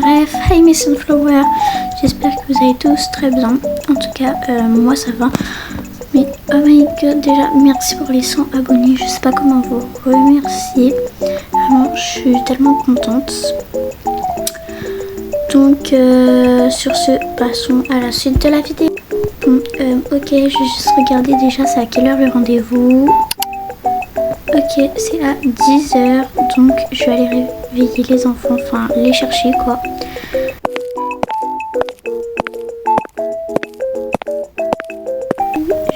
Bref, hi mes Sunflower, j'espère que vous allez tous très bien. En tout cas, moi ça va. Mais oh my god, déjà merci pour les 100 abonnés. Je sais pas comment vous remercier. Vraiment, je suis tellement contente. Donc sur ce, passons à la suite de la vidéo. Bon, ok, je vais juste regarder déjà c'est à quelle heure le rendez-vous. Ok, c'est à 10h, donc je vais aller réveiller les enfants, enfin les chercher quoi.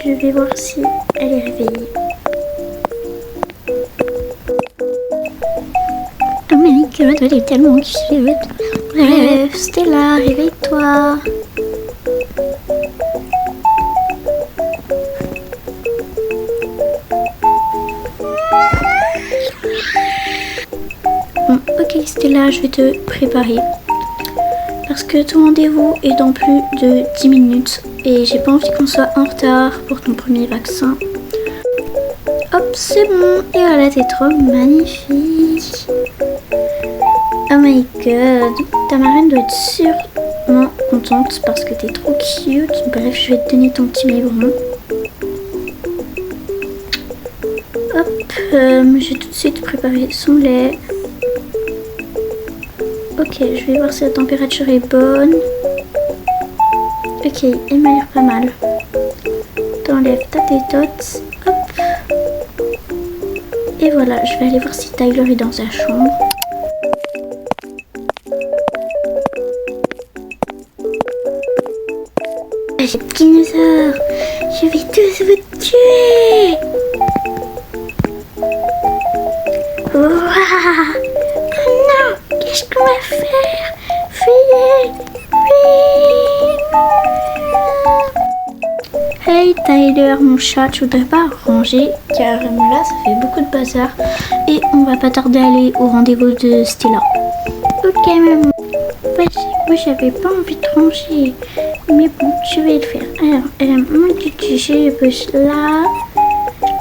Je vais voir si elle est réveillée. Oh my god, elle est tellement cute. Bref, Stella, réveille-toi. Bon, ok Stella, je vais te préparer. Parce que ton rendez-vous est dans plus de 10 minutes et j'ai pas envie qu'on soit en retard pour ton premier vaccin. Hop, c'est bon. Et voilà, t'es trop magnifique. Oh my god. Ta marraine doit être sûrement contente parce que t'es trop cute. Bref, je vais te donner ton petit biberon. Hop, je vais tout de suite préparer son lait. Ok, je vais voir si la température est bonne. Ok, elle m'a l'air pas mal. T'enlèves ta tétote. Hop. Et voilà, je vais aller voir si Tyler est dans sa chambre. J'ai dinosaures. Je vais tous vous tuer. Ouah. Oh non, qu'est-ce qu'on va faire? Fuyez. Hey Tyler, mon chat, tu voudrais pas ranger car là ça fait beaucoup de bazar et on va pas tarder à aller au rendez-vous de Stella. Ok maman, moi j'avais pas envie de ranger mais bon je vais le faire. Alors mon tutu, je pose là,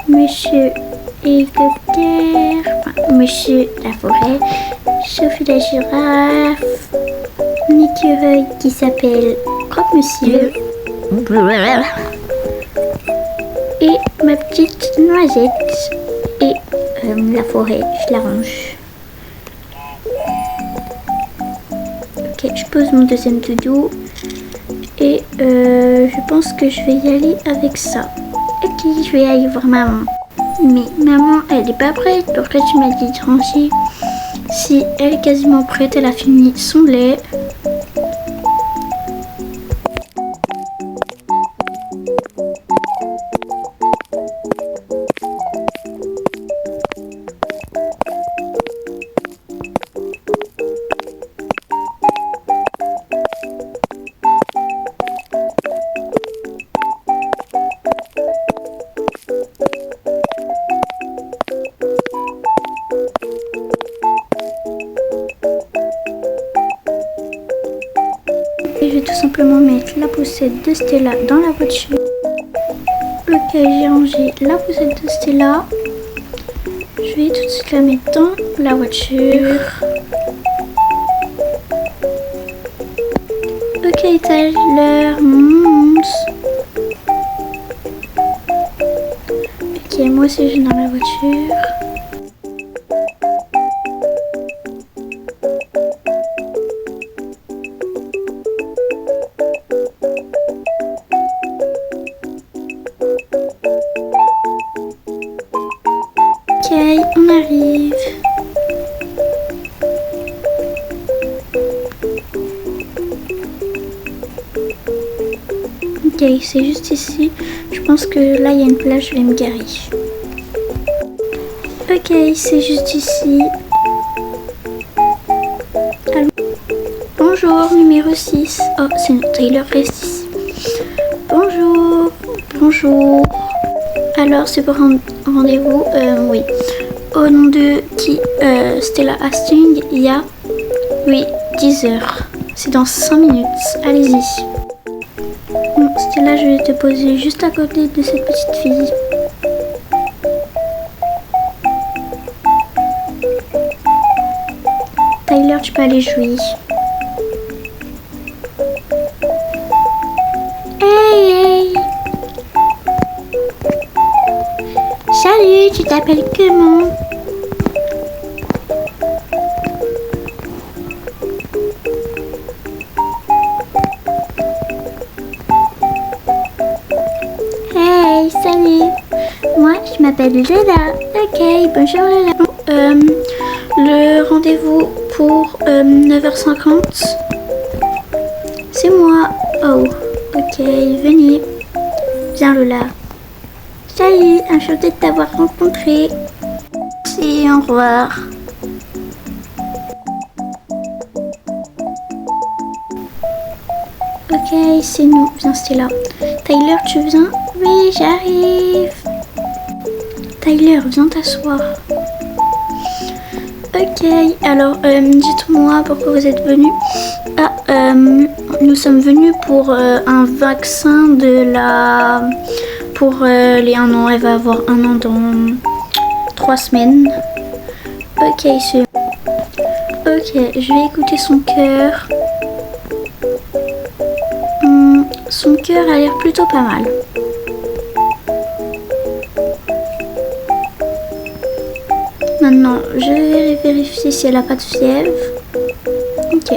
monsieur hélicoptère, enfin, monsieur la forêt, Sophie la girafe, un écureuil qui s'appelle Croque-Monsieur. Et ma petite noisette et la forêt, je la range. Ok, je pose mon deuxième doudou et je pense que je vais y aller avec ça. Ok, je vais aller voir maman. Mais maman, elle est pas prête. Pourquoi tu m'as dit de ranger? Si elle est quasiment prête, elle a fini son lait. Et je vais tout simplement mettre la poussette de Stella dans la voiture. Ok, j'ai rangé la poussette de Stella. Je vais tout de suite la mettre dans la voiture. Ok, Tyler, monte. Ok, moi aussi je vais dans la voiture. Ok, on arrive. Ok, c'est juste ici. Je pense que là, il y a une plage, je vais me garer. Ok, c'est juste ici. Allô. Bonjour, numéro 6. Oh, c'est Tyler, reste ici. Bonjour. Bonjour. Alors, c'est pour un rendez-vous? Oui. Au nom de qui? Stella Hastings, il y a? Oui, 10h. C'est dans 5 minutes. Allez-y. Bon, Stella, je vais te poser juste à côté de cette petite fille. Tyler, tu peux aller jouer. t'appelles comment? Hey, salut. Moi, je m'appelle Lola. Ok, bonjour Lola. Le rendez-vous pour 9h50. C'est moi. Oh, ok, venez. Viens Lola. Salut, enchantée de t'avoir rencontré. Si, au revoir. Ok, c'est nous. Viens, Stella. Tyler, tu viens? Oui, j'arrive. Tyler, viens t'asseoir. Ok, alors dites-moi pourquoi vous êtes venus. Nous sommes venus pour un vaccin pour les 1 an. Elle va avoir 1 an dans 3 semaines. Ok, je vais écouter son cœur. Son cœur a l'air plutôt pas mal. Maintenant, je vais vérifier si elle n'a pas de fièvre. Ok.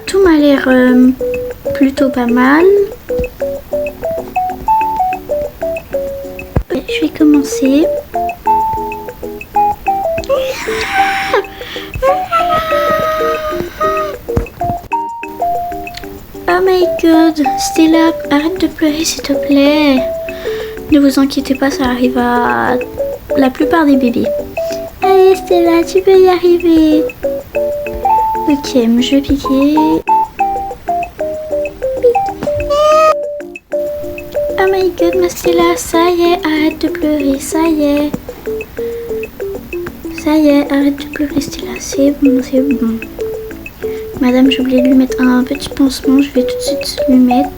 Tout m'a l'air plutôt pas mal. Je vais commencer. Oh my god, Stella, arrête de pleurer s'il te plaît. Ne vous inquiétez pas, ça arrive à la plupart des bébés. Allez Stella, tu peux y arriver. Ok, je vais piquer. Oh my god, ma Stella, ça y est, arrête de pleurer, ça y est. Ça y est, arrête de pleurer Stella, c'est bon, c'est bon. Madame, j'ai oublié de lui mettre un petit pansement, je vais tout de suite lui mettre.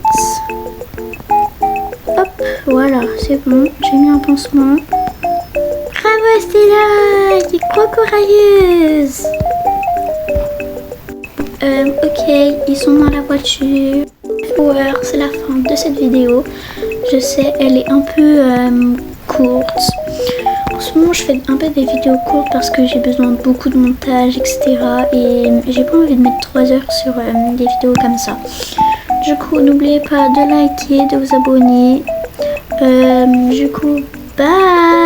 Hop, voilà, c'est bon, j'ai mis un pansement. Bravo Stella, tu es trop courageuse. Ok, ils sont dans la voiture. C'est la fin de cette vidéo. Je sais, elle est un peu courte. En ce moment, je fais un peu des vidéos courtes parce que j'ai besoin de beaucoup de montage, etc. Et j'ai pas envie de mettre 3 heures sur des vidéos comme ça. Du coup, n'oubliez pas de liker, de vous abonner. Du coup, bye!